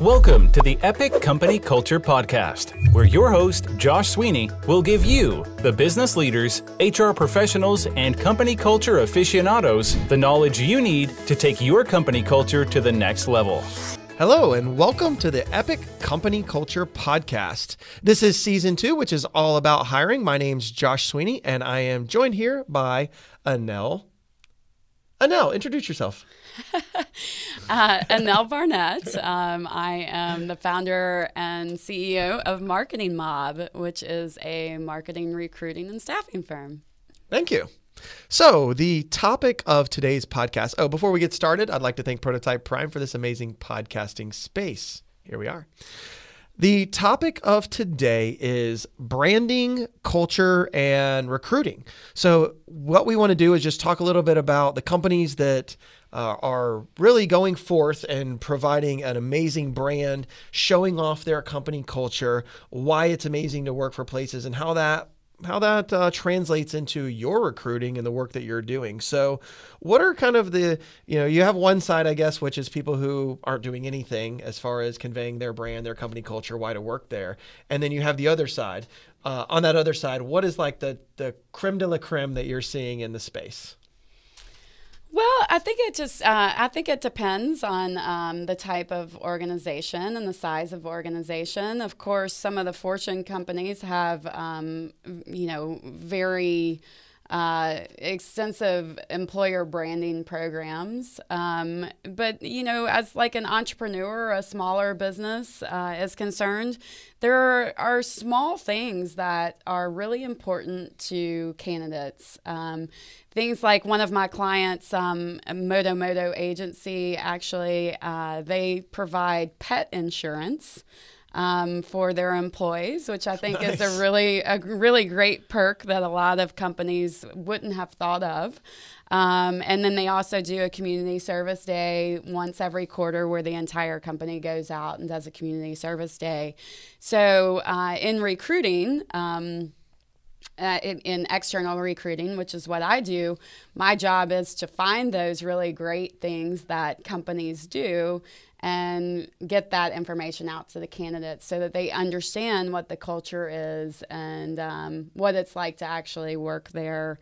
Welcome to the Epic Company Culture Podcast, where your host, Josh Sweeney, will give you, the business leaders, HR professionals, and company culture aficionados, the knowledge you need to take your company culture to the next level. Hello, and welcome to the Epic Company Culture Podcast. This is season 2, which is all about hiring. My name's Josh Sweeney, and I am joined here by Annelle. Annelle, introduce yourself. Annelle Barnett. I am the founder and CEO of Marketing Mob, which is a marketing, recruiting, and staffing firm. Thank you. So the topic of today's podcast. Oh, before we get started, I'd like to thank Prototype Prime for this amazing podcasting space. Here we are. The topic of today is branding, culture, and recruiting. So what we want to do is just talk a little bit about the companies that are really going forth and providing an amazing brand, showing off their company culture, why it's amazing to work for places, and how that translates into your recruiting and the work that you're doing. So what are kind of you have one side, I guess, which is people who aren't doing anything as far as conveying their brand, their company culture, why to work there. And then you have the other side. On that other side, what is like the creme de la creme that you're seeing in the space? Well, I think it depends on the type of organization and the size of organization. Of course, some of the Fortune companies have, very extensive employer branding programs. But, as like an entrepreneur, a smaller business is concerned, there are small things that are really important to candidates. Things like one of my clients, Moto Agency, actually, they provide pet insurance for their employees, which I think is a really great perk that a lot of companies wouldn't have thought of. And then they also do a community service day once every quarter where the entire company goes out and does a community service day. So in recruiting, in external recruiting, which is what I do, my job is to find those really great things that companies do and get that information out to the candidates so that they understand what the culture is and what it's like to actually work there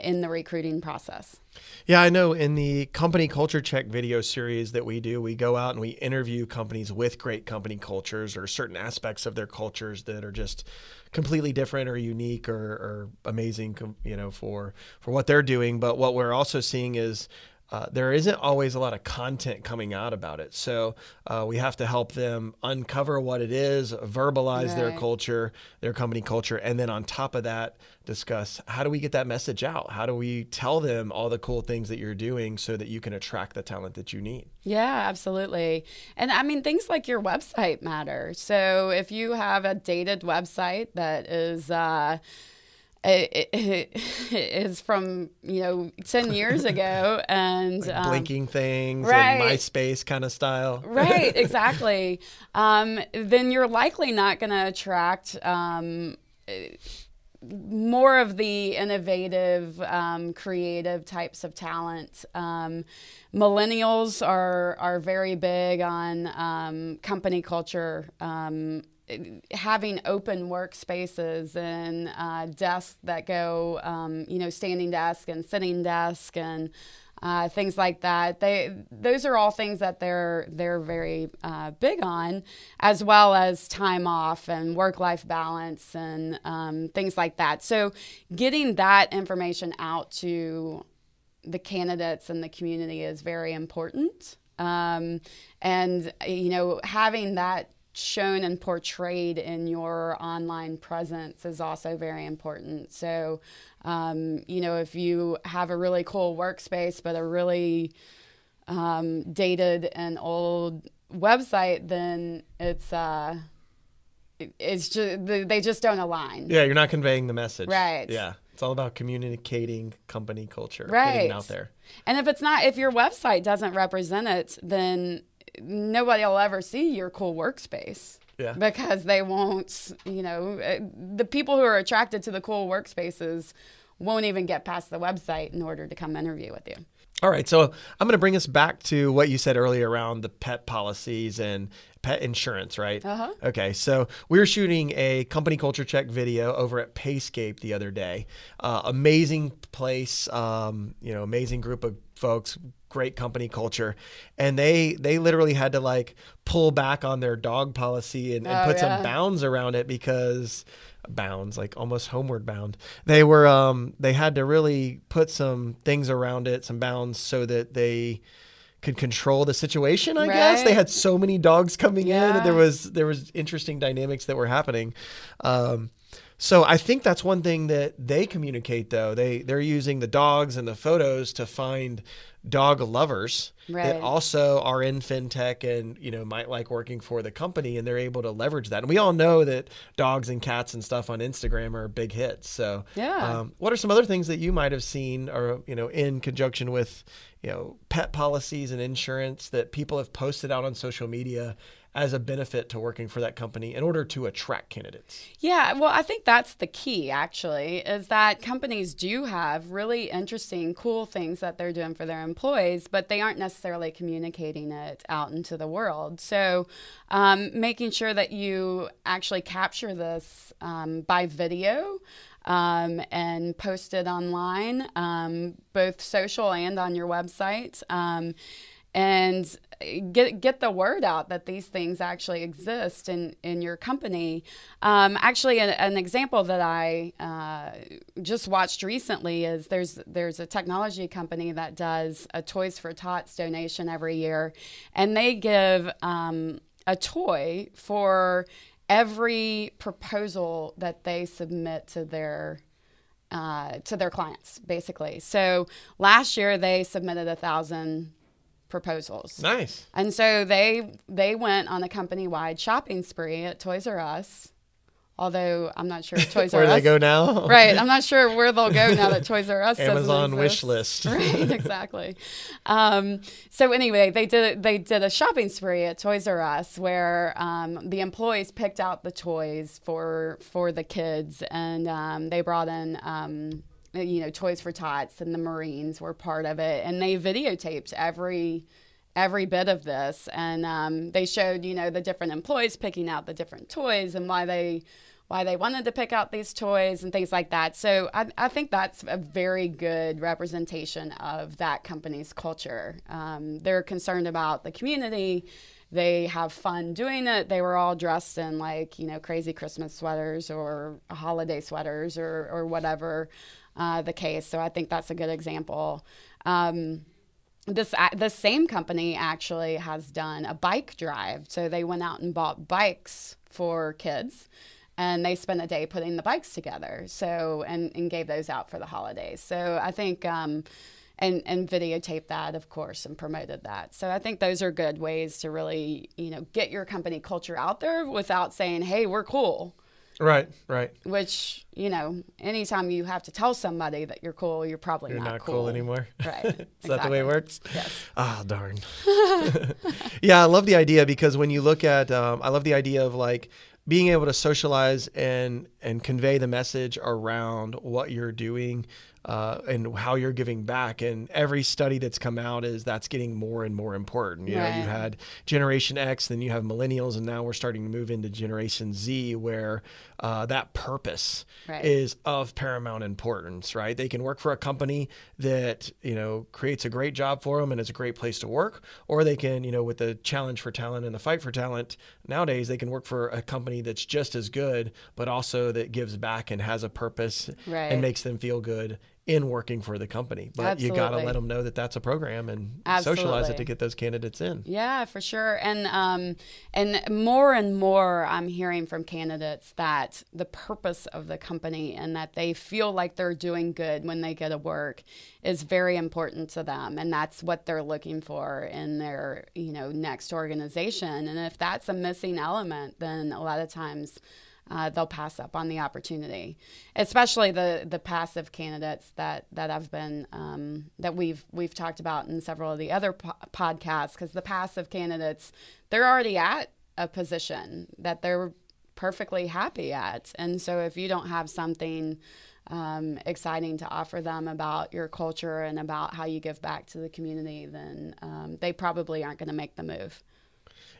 in the recruiting process. Yeah, I know in the Company Culture Check video series that we do, we go out and we interview companies with great company cultures or certain aspects of their cultures that are just completely different or unique or amazing, for what they're doing. But what we're also seeing is there isn't always a lot of content coming out about it. So we have to help them uncover what it is, verbalize their culture, their company culture, and then on top of that, discuss how do we get that message out? How do we tell them all the cool things that you're doing so that you can attract the talent that you need? Yeah, absolutely. And I mean, things like your website matter. So if you have a dated website that is it is from 10 years ago and like blinking things right. and MySpace kind of style. Right, exactly. Then you're likely not going to attract more of the innovative, creative types of talent. Millennials are very big on company culture. Having open workspaces and desks that go, standing desk and sitting desk and things like that. Those are all things that they're very big on, as well as time off and work-life balance and things like that. So getting that information out to the candidates and the community is very important. And having that shown and portrayed in your online presence is also very important. So, if you have a really cool workspace, but a really dated and old website, then it's just, they just don't align. Yeah, you're not conveying the message. Right. Yeah. It's all about communicating company culture, right. Getting it out there. And if your website doesn't represent it, then nobody will ever see your cool workspace. Yeah. Because they won't, the people who are attracted to the cool workspaces won't even get past the website in order to come interview with you. All right, so I'm going to bring us back to what you said earlier around the pet policies and pet insurance, right? Uh-huh. Okay, so we were shooting a company culture check video over at Payscape the other day. Amazing place, amazing group of folks, great company culture, and they literally had to like pull back on their dog policy and put some bounds around it because bounds, like almost homeward bound. They were they had to really put some things around it, some bounds, so that they could control the situation, I guess. They had so many dogs coming in, and there was interesting dynamics that were happening. So I think that's one thing that they communicate, though. They're using the dogs and the photos to find dog lovers that also are in fintech and, might like working for the company, and they're able to leverage that. And we all know that dogs and cats and stuff on Instagram are big hits. So what are some other things that you might have seen or, in conjunction with, pet policies and insurance that people have posted out on social media as a benefit to working for that company in order to attract candidates? Yeah, well, I think that's the key, actually, is that companies do have really interesting, cool things that they're doing for their employees, but they aren't necessarily communicating it out into the world. So making sure that you actually capture this by video and post it online, both social and on your website. And get the word out that these things actually exist in your company. Actually, an example that I just watched recently is there's a technology company that does a Toys for Tots donation every year, and they give a toy for every proposal that they submit to their clients, basically. So last year they submitted 1,000 proposals. Nice. And so they went on a company-wide shopping spree at Toys R Us, although I'm not sure Toys R Us. Where they go now? Right. I'm not sure where they'll go now that Toys R Us Amazon doesn't wish exist. list. Right, exactly. So anyway, they did a shopping spree at Toys R Us where the employees picked out the toys for the kids, and they brought in Toys for Tots, and the Marines were part of it, and they videotaped every bit of this, and they showed the different employees picking out the different toys and why they wanted to pick out these toys and things like that. So I think that's a very good representation of that company's culture. They're concerned about the community. They have fun doing it. They were all dressed in crazy Christmas sweaters or holiday sweaters or whatever the case. So I think that's a good example. This same company actually has done a bike drive. So they went out and bought bikes for kids, and they spent a day putting the bikes together. So and gave those out for the holidays. So I think and videotaped that, of course, and promoted that. So I think those are good ways to really get your company culture out there without saying, "Hey, we're cool." Right. Which, anytime you have to tell somebody that you're cool, you're probably not cool anymore. Right. Is that the way it works? Yes. Ah, darn. Yeah, I love the idea because when you look at, I love the idea of being able to socialize and convey the message around what you're doing and how you're giving back. And every study that's come out is that's getting more and more important. You had Generation X, then you have millennials, and now we're starting to move into Generation Z, where that purpose is of paramount importance, right? They can work for a company that, creates a great job for them and is a great place to work, or they can, with the challenge for talent and the fight for talent, nowadays they can work for a company that's just as good, but also that gives back and has a purpose and makes them feel good in working for the company. But you got to let them know that that's a program and socialize it to get those candidates in. Yeah, for sure. And more I'm hearing from candidates that the purpose of the company and that they feel like they're doing good when they go to work is very important to them. And that's what they're looking for in their, next organization. And if that's a missing element, then a lot of times they'll pass up on the opportunity, especially the passive candidates that I've been that we've talked about in several of the other podcasts. Because the passive candidates, they're already at a position that they're perfectly happy at, and so if you don't have something exciting to offer them about your culture and about how you give back to the community, then they probably aren't going to make the move.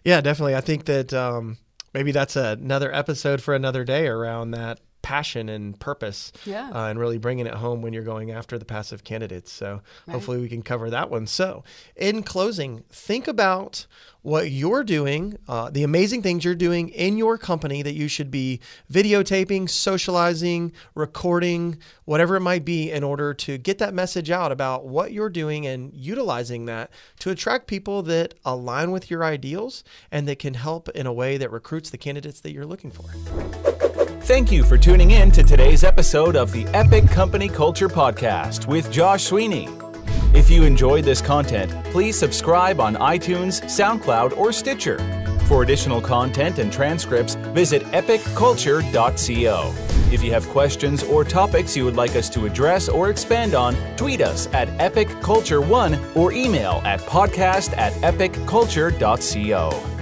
Yeah, definitely. I think that maybe that's another episode for another day around that passion and purpose, and really bringing it home when you're going after the passive candidates. So hopefully we can cover that one. So in closing, think about what you're doing, the amazing things you're doing in your company that you should be videotaping, socializing, recording, whatever it might be, in order to get that message out about what you're doing and utilizing that to attract people that align with your ideals and that can help in a way that recruits the candidates that you're looking for. Thank you for tuning in to today's episode of the Epic Company Culture Podcast with Josh Sweeney. If you enjoyed this content, please subscribe on iTunes, SoundCloud, or Stitcher. For additional content and transcripts, visit epicculture.co. If you have questions or topics you would like us to address or expand on, tweet us at epicculture1 or email at podcast@epicculture.co.